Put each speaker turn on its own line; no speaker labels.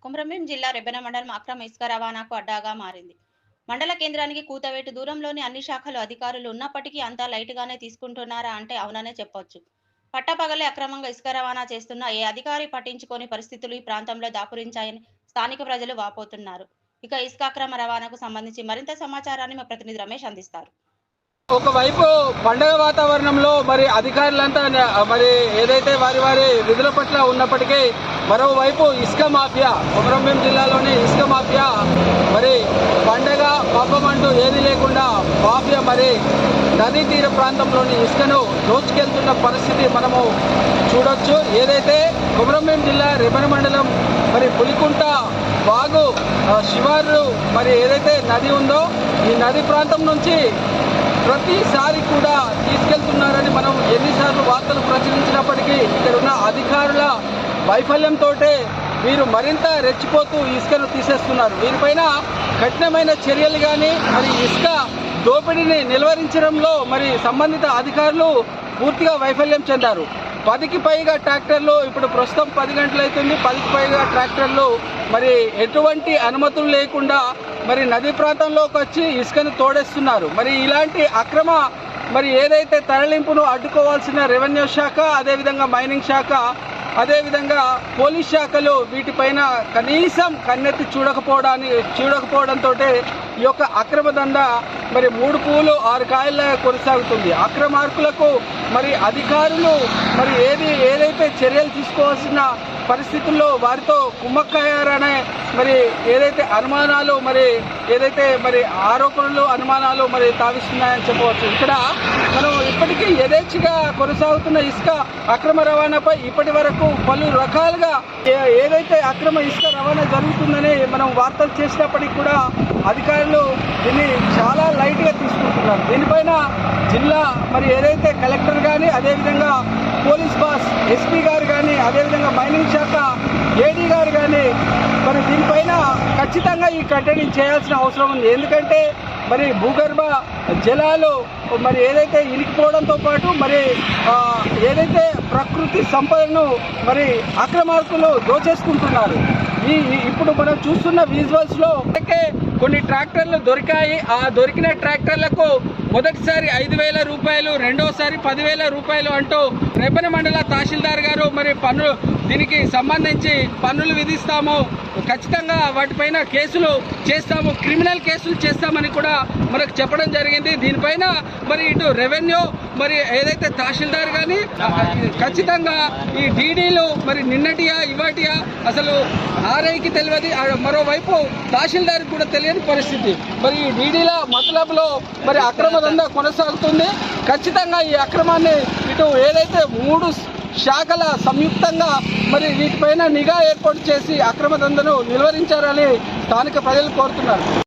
కుమ్రంభీం జిల్లా రెబ్బెన మండలం అక్రమ ఇసుక రవాణాకు అడ్డాగా మారింది. మండల కేంద్రానికి కూతవేటు దూరంలోని అన్ని శాఖలు అధికారులు ఉన్నప్పటికీ అంతా లైట్గానే తీసుకుంటున్నారా అంటే అవుననే చెప్పొచ్చు. పట్టపగలే అక్రమంగా ఇసుక రవాణా చేస్తున్న ఏ అధికారి పట్టించుకోని పరిస్థితులు ఈ ప్రాంతంలో దాపురించాయని స్థానిక ప్రజలు వాపోతున్నారు. ఇక ఇసుక అక్రమ రవాణాకు సంబంధించి మరింత సమాచారాన్ని మా ప్రతినిధి రమేష్ అందిస్తారు.
ఒకవైపు పండగ వాతావరణంలో మరి అధికారులంతా మరి ఏదైతే వారి విధుల పట్ల ఉన్నప్పటికీ మరోవైపు ఇసుక మాఫియా, కుమ్రంభీం జిల్లాలోని ఇసుక మాఫియా మరి పండగ పాపమంటూ ఏది లేకుండా మాఫియా మరి నదీ తీర ప్రాంతంలోని ఇసుకను దోచుకెళ్తున్న పరిస్థితి మనము చూడొచ్చు. ఏదైతే కుమ్రంభీం జిల్లా రెబ్బెన మండలం మరి పులికుంట వాగు శివారు మరి ఏదైతే నది ఉందో ఈ నది ప్రాంతం నుంచి ప్రతిసారి కూడా తీసుకెళ్తున్నారని మనం ఎన్నిసార్లు వార్తలు ప్రచురించినప్పటికీ ఇక్కడ ఉన్న అధికారుల వైఫల్యంతో వీరు మరింత రెచ్చిపోతూ ఇసుకను తీసేస్తున్నారు. వీరిపైన కఠినమైన చర్యలు కానీ మరి ఇసుక దోపిడీని నిలువరించడంలో మరి సంబంధిత అధికారులు పూర్తిగా వైఫల్యం చెందారు. 10కి పైగా ట్రాక్టర్లు ఇప్పుడు ప్రస్తుతం 10 గంటలు అవుతుంది. 10కి పైగా ట్రాక్టర్లు మరి ఎటువంటి అనుమతులు లేకుండా మరి నదీ ప్రాంతంలోకి వచ్చి ఇసుకను తోడేస్తున్నారు. మరి ఇలాంటి అక్రమ మరి ఏదైతే తరలింపును అడ్డుకోవాల్సిన రెవెన్యూ శాఖ, అదేవిధంగా మైనింగ్ శాఖ, అదేవిధంగా పోలీస్ శాఖలు వీటిపైన కనీసం కన్నెత్తి చూడకపోవడంతో ఈ యొక్క అక్రమ దంద మరి 3 పూలు 6 కాయల్లా కొనసాగుతుంది. అక్రమార్కులకు మరి అధికారులు మరి ఏదైతే చర్యలు తీసుకోవాల్సిన పరిస్థితుల్లో వారితో కుమ్మక్కయ్యారనే మరి ఏదైతే అనుమానాలు మరి ఏదైతే మరి ఆరోపణలు అనుమానాలు మరి తావిస్తున్నాయని చెప్పవచ్చు. ఇక్కడ మనం ఇప్పటికీ యథేచ్ఛగా కొనసాగుతున్న ఇసుక అక్రమ రవాణాపై ఇప్పటి వరకు పలు రకాలుగా ఏదైతే అక్రమ ఇసుక రవాణా జరుగుతుందని మనం వార్తలు చేసినప్పటికీ కూడా అధికారులు దీన్ని చాలా లైట్గా తీసుకుంటున్నారు. దీనిపైన జిల్లా మరి ఏదైతే కలెక్టర్ కానీ, అదేవిధంగా పోలీస్ బాస్ ఎస్పీ గారు కానీ, అదేవిధంగా మైనింగ్ శాఖ ఏడీ గారు కానీ మరి దీనిపైన ఖచ్చితంగా ఈ కంటైనింగ్ చేయాల్సిన అవసరం ఉంది. ఎందుకంటే మరి భూగర్భ జలాలు మరి ఏదైతే ఇనికిపోవడంతో పాటు మరి ఏదైతే ప్రకృతి సంపదను మరి అక్రమార్కులు దోచేసుకుంటున్నారు. ఇప్పుడు మనం చూస్తున్న విజువల్స్లో కొన్ని ట్రాక్టర్లు దొరికాయి. ఆ దొరికిన ట్రాక్టర్లకు మొదటిసారి 5,000 రూపాయలు, రెండోసారి 10,000 రూపాయలు అంటూ రెబ్బెన మండల తహసీల్దార్ గారు మరి దీనికి సంబంధించి పన్నులు విధిస్తాము, ఖచ్చితంగా వాటిపైన కేసులు చేస్తాము, క్రిమినల్ కేసులు చేస్తామని కూడా మనకు చెప్పడం జరిగింది. దీనిపైన మరి ఇటు రెవెన్యూ మరి ఏదైతే తహసీల్దార్ కానీ ఖచ్చితంగా ఈ డీడీలు మరి నిన్నటియా ఇవాటియా అసలు ఆర్ఐకి తెలియదు, మరోవైపు తహసీల్దార్ కూడా తెలియని పరిస్థితి. మరి ఈ డీడీల మతలబులో మరి అక్రమ దందా కొనసాగుతుంది. ఖచ్చితంగా ఈ అక్రమాన్ని ఇటు ఏదైతే 3 శాఖల సంయుక్తంగా మరి వీటిపైన నిఘా ఏర్పాటు చేసి అక్రమ దందను నిలువరించారని స్థానిక ప్రజలు కోరుతున్నారు.